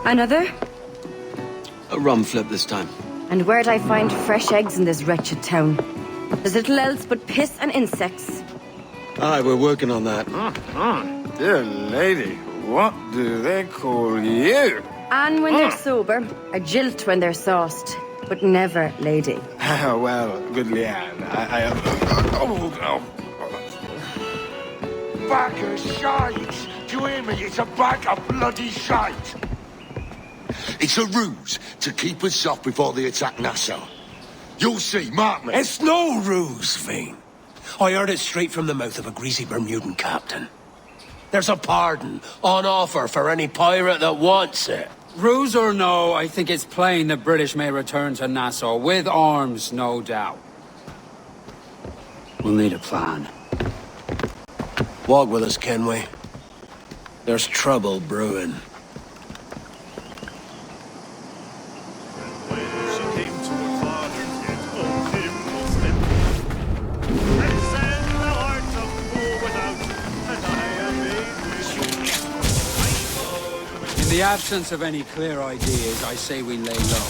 Another? A rum flip this time. And where'd I find fresh eggs in this wretched town? There's little else but piss and insects. Aye, we're working on that. Dear lady, what do they call you? And when they're sober, a jilt when they're sauced, but never lady. Well, good Leanne, Bag of shite! Do you hear me? It's a bag of bloody shite! It's a ruse to keep us soft before they attack Nassau. You'll see, mark me. It's no ruse, Fiend. I heard it straight from the mouth of a greasy Bermudan captain. There's a pardon on offer for any pirate that wants it. Ruse or no, I think it's plain the British may return to Nassau, with arms, no doubt. We'll need a plan. Walk with us, can we? There's trouble brewing. In the absence of any clear ideas, I say we lay low.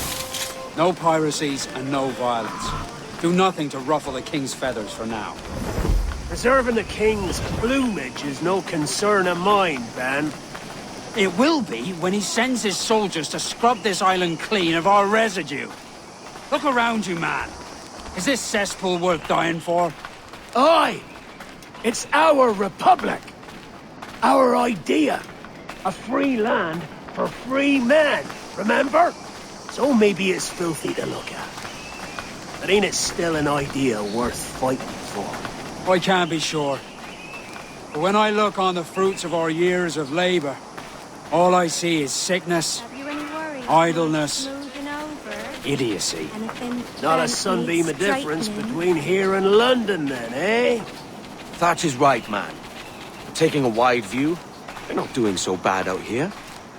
No piracies and no violence. Do nothing to ruffle the king's feathers for now. Preserving the king's plumage is no concern of mine, Ben. It will be when he sends his soldiers to scrub this island clean of our residue. Look around you, man. Is this cesspool worth dying for? Aye! It's our republic! Our idea! A free land for free men, remember? So maybe it's filthy to look at. But ain't it still an idea worth fighting for? I can't be sure. But when I look on the fruits of our years of labor, all I see is sickness, idleness, idiocy. Not a sunbeam of difference between here and London then, eh? Thatch is right, man. Taking a wide view, we're not doing so bad out here.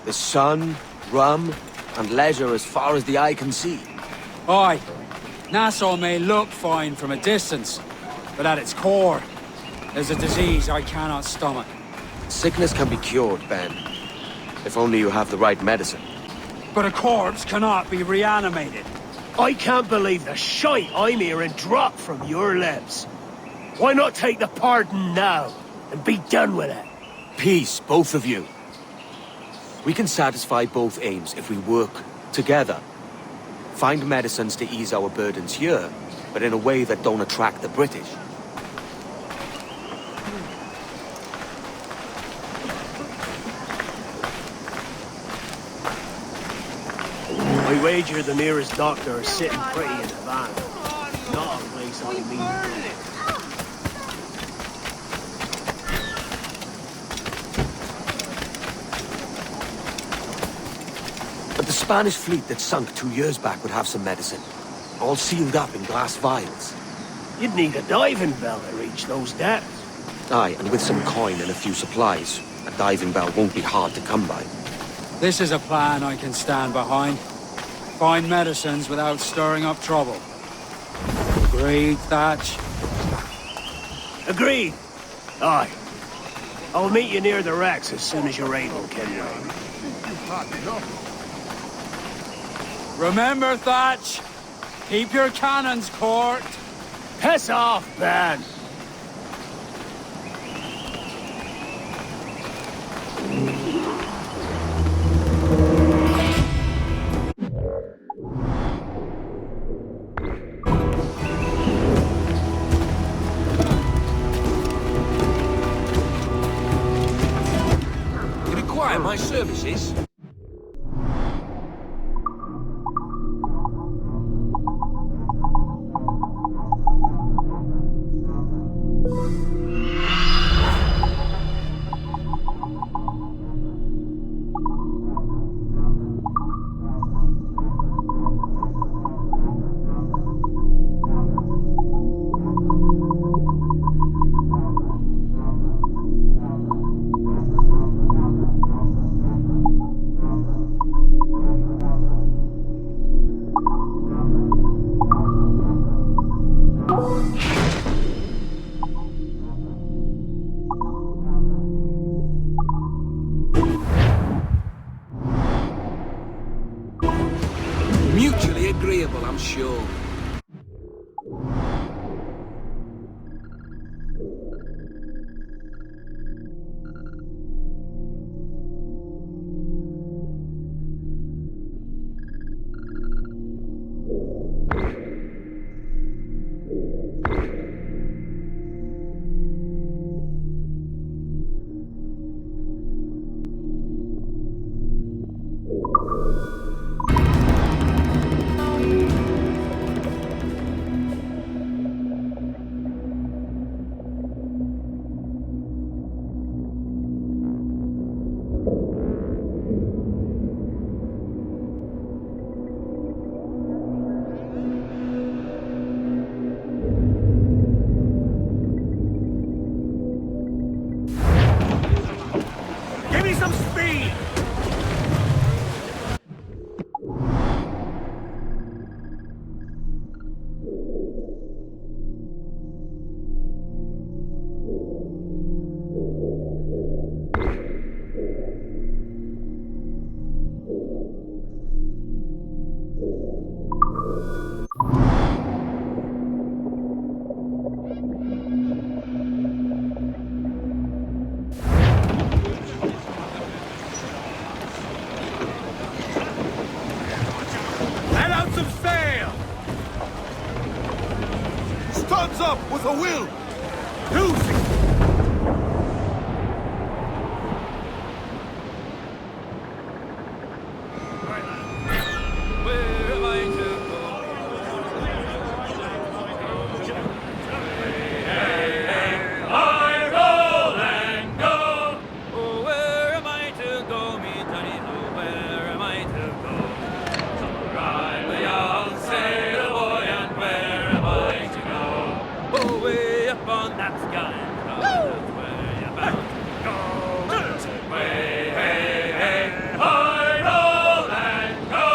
The sun, rum, and leisure as far as the eye can see. Aye, Nassau may look fine from a distance, but at its core, there's a disease I cannot stomach. Sickness can be cured, Ben. If only you have the right medicine. But a corpse cannot be reanimated. I can't believe the shite I'm hearing drop from your lips. Why not take the pardon now and be done with it? Peace, both of you. We can satisfy both aims if we work together. Find medicines to ease our burdens here, but in a way that don't attract the British. I wager the nearest doctor is sitting pretty in the van. Not a place I mean to go. But the Spanish fleet that sunk 2 years back would have some medicine. All sealed up in glass vials. You'd need a diving bell to reach those depths. Aye, and with some coin and a few supplies, a diving bell won't be hard to come by. This is a plan I can stand behind. Find medicines without stirring up trouble. Agreed, Thatch? Agreed. Aye. I'll meet you near the wrecks as soon as you're able, Kenway. Remember, Thatch, keep your cannons court. Piss off, Ben! You require my services? Mutually agreeable, I'm sure. Give me some speed! Let out some sail! Studs up with a will! Lucy! Where am I to go? I roll and go. Oh, where am I to go, me Johnny? Oh, where am I to go? Ride the young sailor boy, and where am I to go? Oh, way up on that sky, that's where you're bound to go. Way, hey, hey, I roll and go.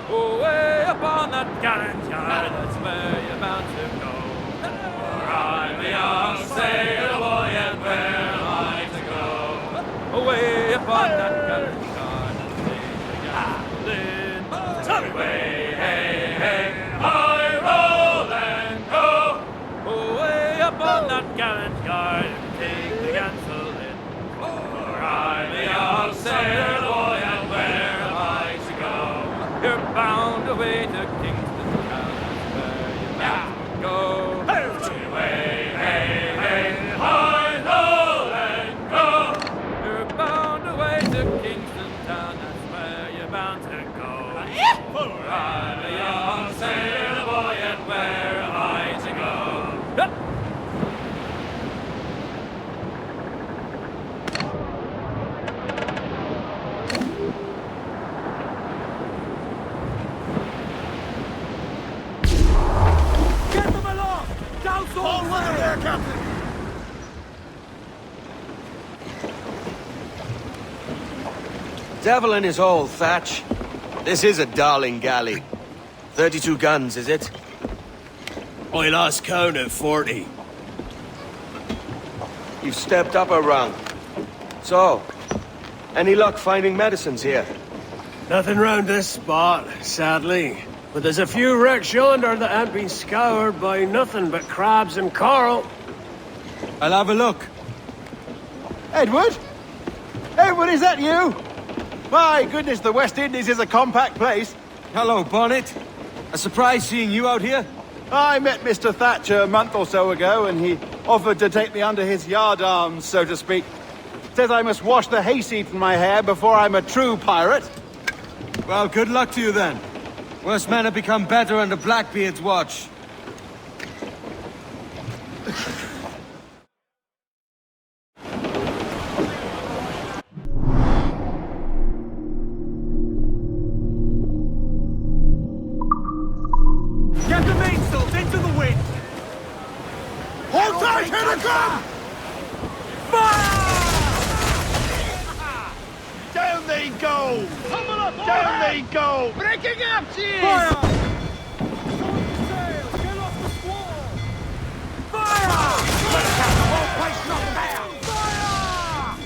Oh, way up on that gallant yard, that's where you're bound to go. I'm a young sailor boy, and where am I to go? Away upon that gallant yard, and take the gasoline. Way, hey, hey, I roll and go. Away upon that gallant yard, and take the gasoline. For I'm a young sailor boy, and where am I to go? You're bound away to Kingston town, that's where you're bound to go. Way, hey, hey, I roll and go. You're bound away to Kingston town, that's where you're bound to go. For I'm a young sailor boy, and where am I to go? Get them aloft! Down all weather there, Captain! Devil in his hole, Thatch. This is a darling galley. 32 guns, is it? I lost count at 40. You've stepped up a rung. So, any luck finding medicines here? Nothing round this spot, sadly. But there's a few wrecks yonder that haven't been scoured by nothing but crabs and coral. I'll have a look. Edward? Edward, is that you? My goodness, the West Indies is a compact place. Hello, Bonnet. A surprise seeing you out here. I met Mr. Thatcher a month or so ago, and he offered to take me under his yardarms, so to speak. Says I must wash the hayseed from my hair before I'm a true pirate. Well, good luck to you then. Worse men have become better under Blackbeard's watch. Get the mainsails into the wind! Hold tight, here they come! Down they go! Down they go! Breaking up, cheers! Fire! Get off the squall! Fire! Let's have the whole place knocked down! Fire!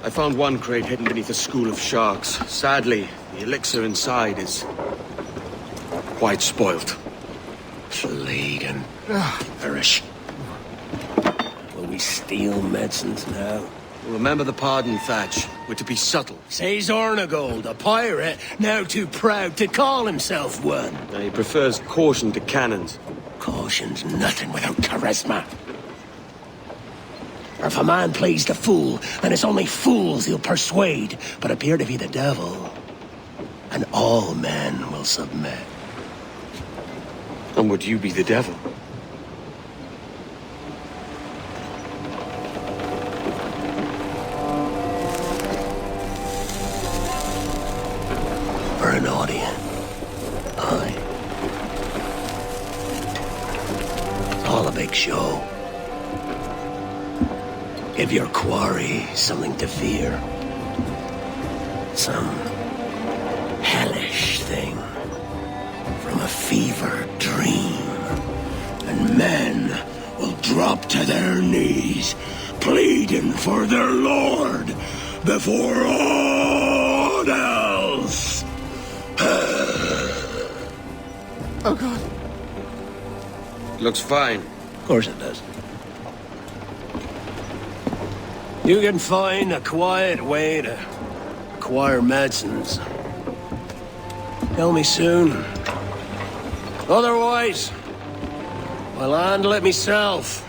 I found one crate hidden beneath a school of sharks. Sadly, the elixir inside is quite spoilt. Plague and perish. Will we steal medicines now? Remember the pardon, Thatch. We're to be subtle. Says Ornagold, a pirate, now too proud to call himself one. He prefers caution to cannons. Caution's nothing without charisma. Or if a man plays the fool, then it's only fools he'll persuade, but appear to be the devil. And all men will submit. And would you be the devil? Or an audience. Aye. It's all a big show. Give your quarry something to fear. Some hellish thing from a fever dream. And men will drop to their knees, pleading for their lord before all else. Oh, God. Looks fine. Of course it does. You can find a quiet way to acquire medicines. Tell me soon. Otherwise, I'll handle it myself.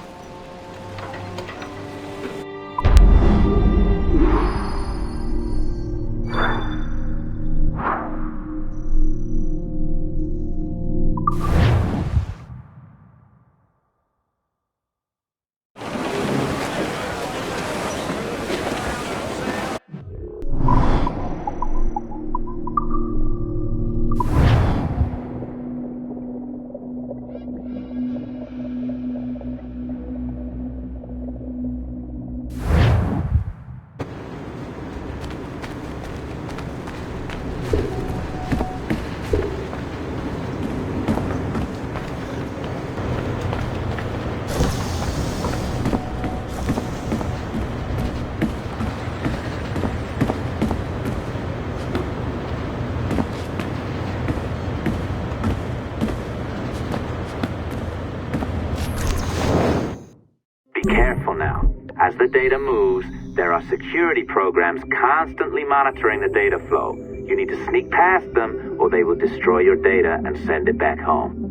As the data moves, there are security programs constantly monitoring the data flow. You need to sneak past them, or they will destroy your data and send it back home.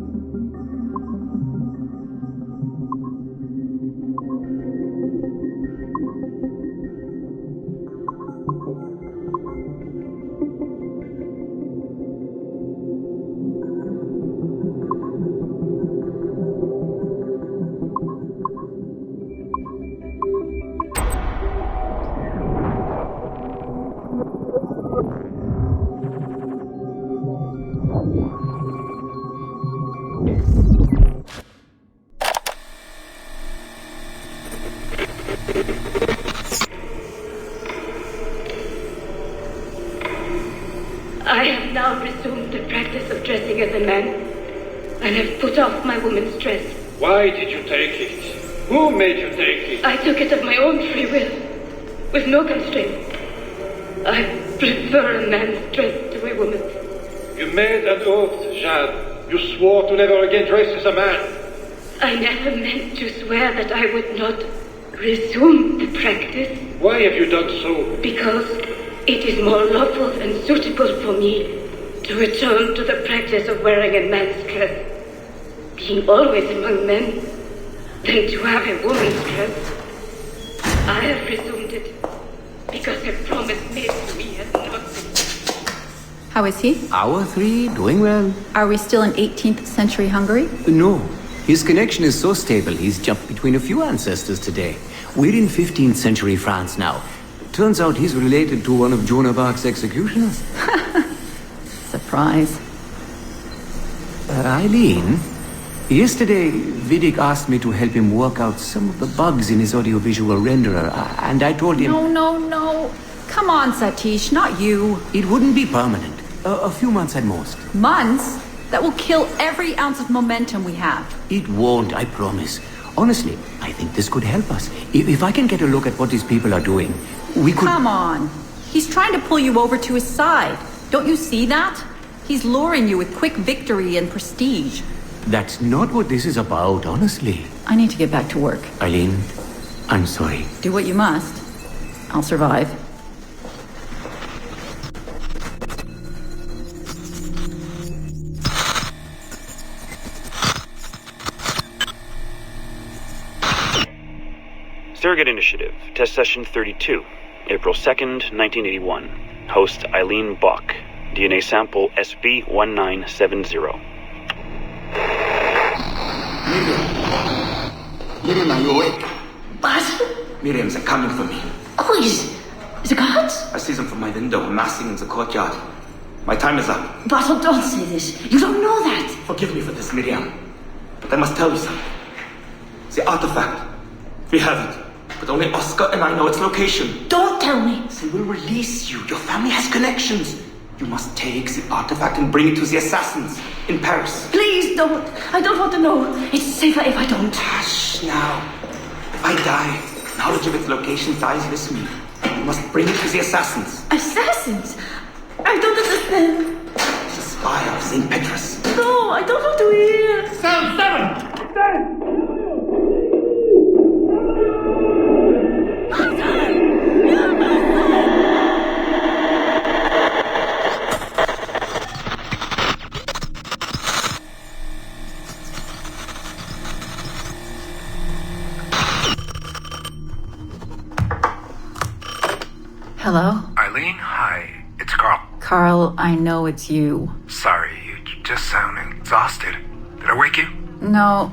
I have now resumed the practice of dressing as a man, and have put off my woman's dress. Why did you take it? Who made you take it? I took it of my own free will, with no constraint. I prefer a man's dress to a woman's. You made an oath, Jade. You swore to never again dress as a man. I never meant to swear that I would not resume the practice. Why have you done so? Because it is more lawful and suitable for me to return to the practice of wearing a man's dress, being always among men, than to have a woman's dress. I have resumed it because a promise made to me has not been. How is he? Our three, doing well. Are we still in 18th century Hungary? No. His connection is so stable, he's jumped between a few ancestors today. We're in 15th century France now. Turns out he's related to one of Joan of Arc's executioners. Surprise. Eileen, yesterday Vidic asked me to help him work out some of the bugs in his audiovisual renderer, and I told him... No. Come on, Satish, not you. It wouldn't be permanent. A few months at most. Months? That will kill every ounce of momentum we have. It won't, I promise. Honestly, I think this could help us. If I can get a look at what these people are doing, we could... Come on. He's trying to pull you over to his side. Don't you see that? He's luring you with quick victory and prestige. That's not what this is about, honestly. I need to get back to work. Eileen, I'm sorry. Do what you must. I'll survive. Surrogate Initiative, Test Session 32, April 2nd, 1981. Host Eileen Bach. DNA sample SV1970. Miriam, are you awake? What? Miriam, they're coming for me. Who is the guards? I see them from my window, amassing in the courtyard. My time is up. Basil, don't say this. You don't know that. Forgive me for this, Miriam. But I must tell you something. The artifact. We have it. But only Oscar and I know its location. Don't tell me. They will release you. Your family has connections. You must take the artifact and bring it to the assassins in Paris. Please don't. I don't want to know. It's safer if I don't. Hush now. If I die, knowledge of its location dies with me. You must bring it to the assassins. Assassins? I don't understand. The spire of St. Petrus. No, I don't want to hear. Cell 7! Hello? Eileen, hi. It's Carl. Carl, I know it's you. Sorry, you just sound exhausted. Did I wake you? No,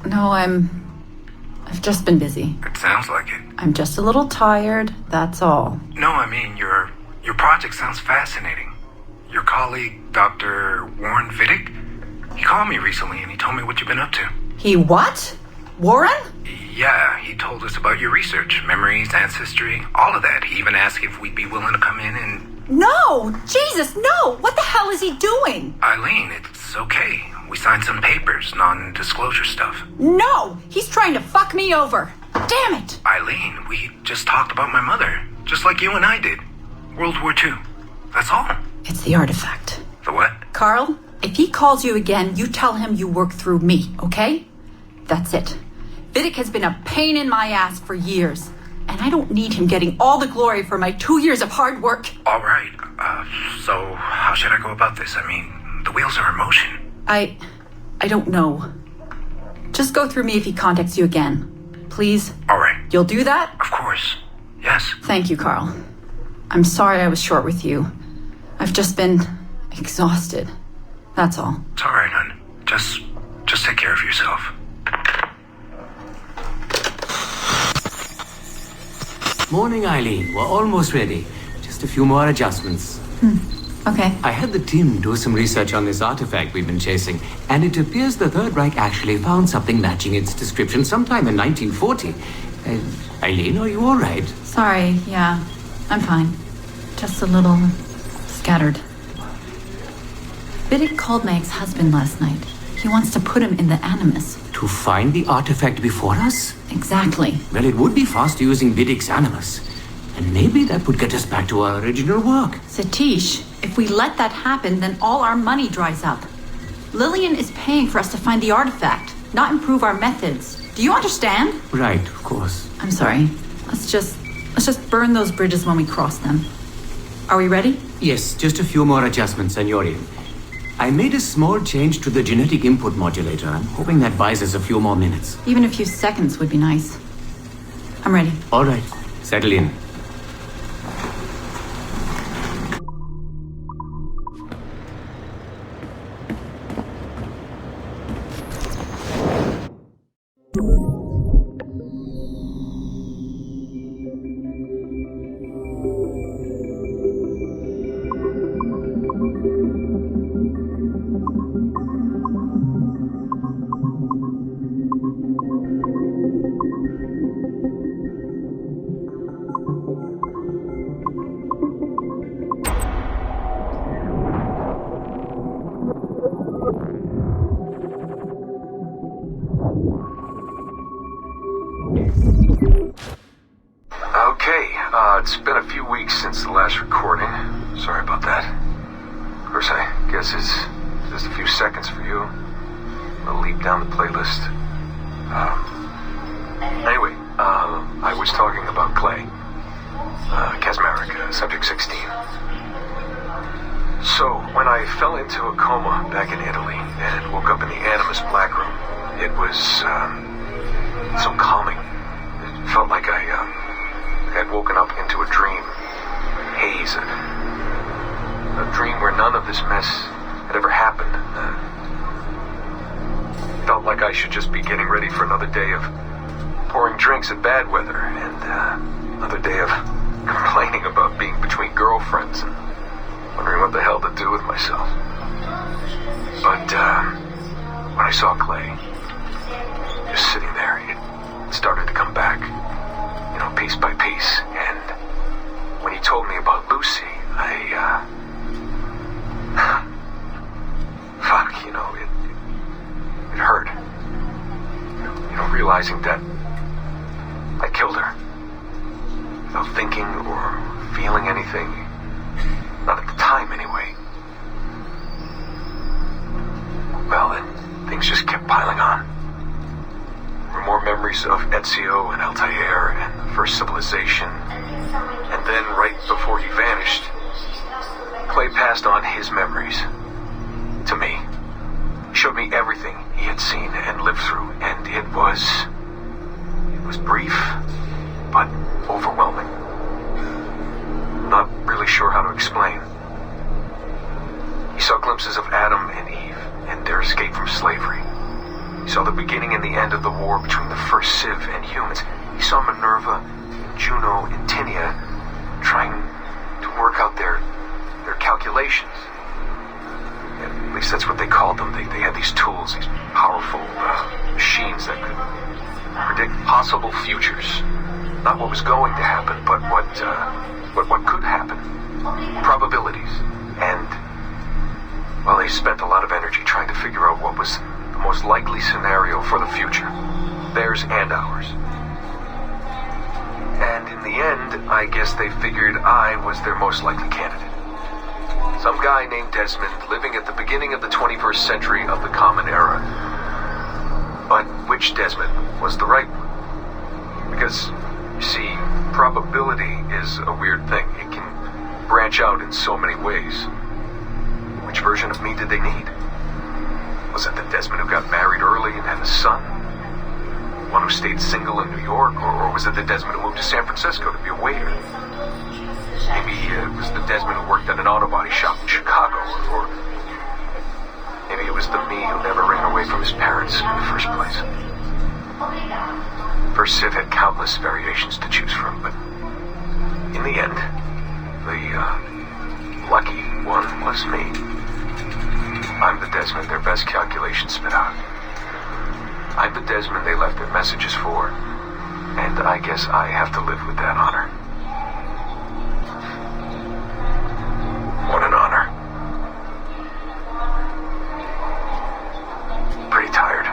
I've just been busy. It sounds like it. I'm just a little tired, that's all. No, I mean, your project sounds fascinating. Your colleague, Dr. Warren Vidic, he called me recently and he told me what you've been up to. He what? Warren? Yeah, he told us about your research, memories, ancestry, all of that. He even asked if we'd be willing to come in and... No! Jesus, no! What the hell is he doing? Eileen, it's okay. We signed some papers, non-disclosure stuff. No! He's trying to fuck me over! Damn it! Eileen, we just talked about my mother, just like you and I did. World War II. That's all. It's the artifact. The what? Carl, if he calls you again, you tell him you work through me, okay? That's it. Vidic has been a pain in my ass for years, and I don't need him getting all the glory for my 2 years of hard work. All right. So how should I go about this? I mean, the wheels are in motion. I don't know. Just go through me if he contacts you again. Please? All right. You'll do that? Of course. Yes. Thank you, Carl. I'm sorry I was short with you. I've just been exhausted. That's all. It's all right, hon. Just take care of yourself. Morning, Eileen. We're almost ready. Just a few more adjustments. Okay. I had the team do some research on this artifact we've been chasing, and it appears the Third Reich actually found something matching its description sometime in 1940. Eileen, are you all right? Sorry, yeah. I'm fine. Just a little scattered. Vidic called my ex-husband last night. He wants to put him in the Animus. To find the artifact before us? Exactly. Well, it would be fast using Vidic's Animus. And maybe that would get us back to our original work. Satish, if we let that happen, then all our money dries up. Lillian is paying for us to find the artifact, not improve our methods. Do you understand? Right, of course. I'm sorry. Let's just burn those bridges when we cross them. Are we ready? Yes, just a few more adjustments, Senorian. I made a small change to the genetic input modulator. I'm hoping that buys us a few more minutes. Even a few seconds would be nice. I'm ready. All right. Settle in. That's the last recording. Sorry about that. Of course, I guess it's just a few seconds for you. I'll leap down the playlist. Anyway, I was talking about Clay. Kasmarek, Subject 16. So, when I fell into a coma back in Italy and woke up in the Animus Black Room, it was, so calming. It felt like I had woken up into a dream. Haze. A dream where none of this mess had ever happened. Felt like I should just be getting ready for another day of pouring drinks at bad weather and another day of complaining about being between girlfriends and wondering what the hell to do with myself. But when I saw Clay just sitting there, it started to come back, you know, piece by piece. And when he told me about Lucy, fuck, you know, it hurt. You know, realizing that I killed her without thinking or feeling anything. Not at the time, anyway. Well, then things just kept piling on. There were more memories of Ezio and Altair and the first civilization. And then, right before he vanished, Clay passed on his memories to me. He showed me everything he had seen and lived through, and it was brief, but overwhelming. Not really sure how to explain. He saw glimpses of Adam and Eve and their escape from slavery. He saw the beginning and the end of the war between the first Civ and humans. He saw Minerva and Juno and Tinia trying to work out their calculations. At least that's what they called them. They had these tools, these powerful machines that could predict possible futures. Not what was going to happen, but what could happen. Probabilities. And, well, they spent a lot of energy trying to figure out what was the most likely scenario for the future. Theirs and ours. And in the end, I guess they figured I was their most likely candidate. Some guy named Desmond living at the beginning of the 21st century of the Common Era. But which Desmond was the right one? Because, you see, probability is a weird thing. It can branch out in so many ways. Which version of me did they need? Was it the Desmond who got married early and had a son? One who stayed single in New York? Or was it the Desmond who moved to San Francisco to be a waiter? Maybe it was the Desmond who worked at an auto body shop in Chicago, or maybe it was the me who never ran away from his parents in the first place. First Civ had countless variations to choose from, but in the end, the lucky one was me. I'm the Desmond their best calculations spit out. I'm the Desmond they left their messages for, and I guess I have to live with that honor. What an honor. Pretty tired.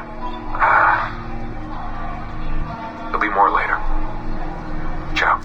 There'll be more later. Ciao.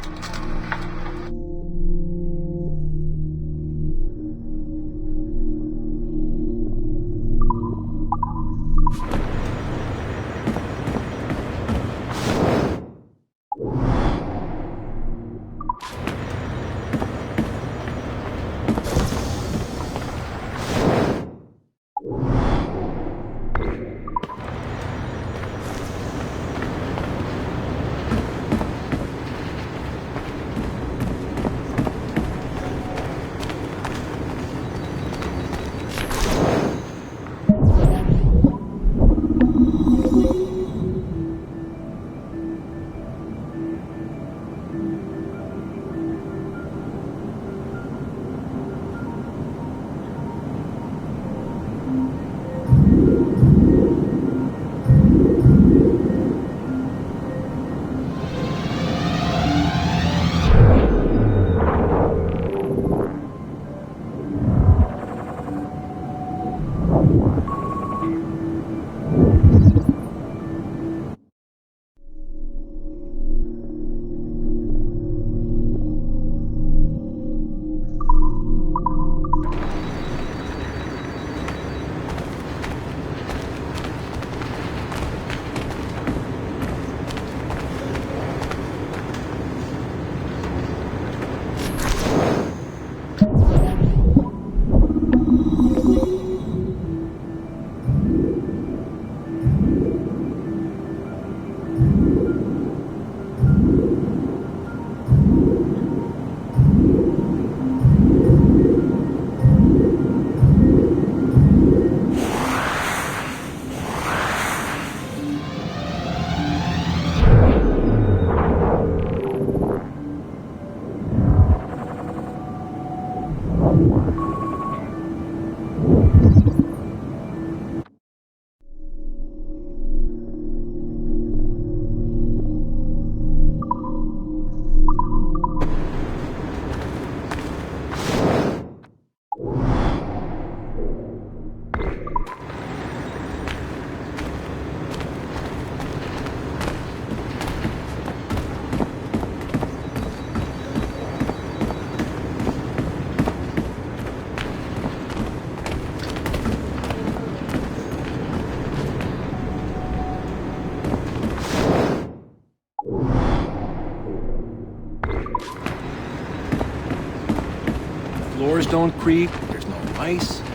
floors don't creak, there's no mice.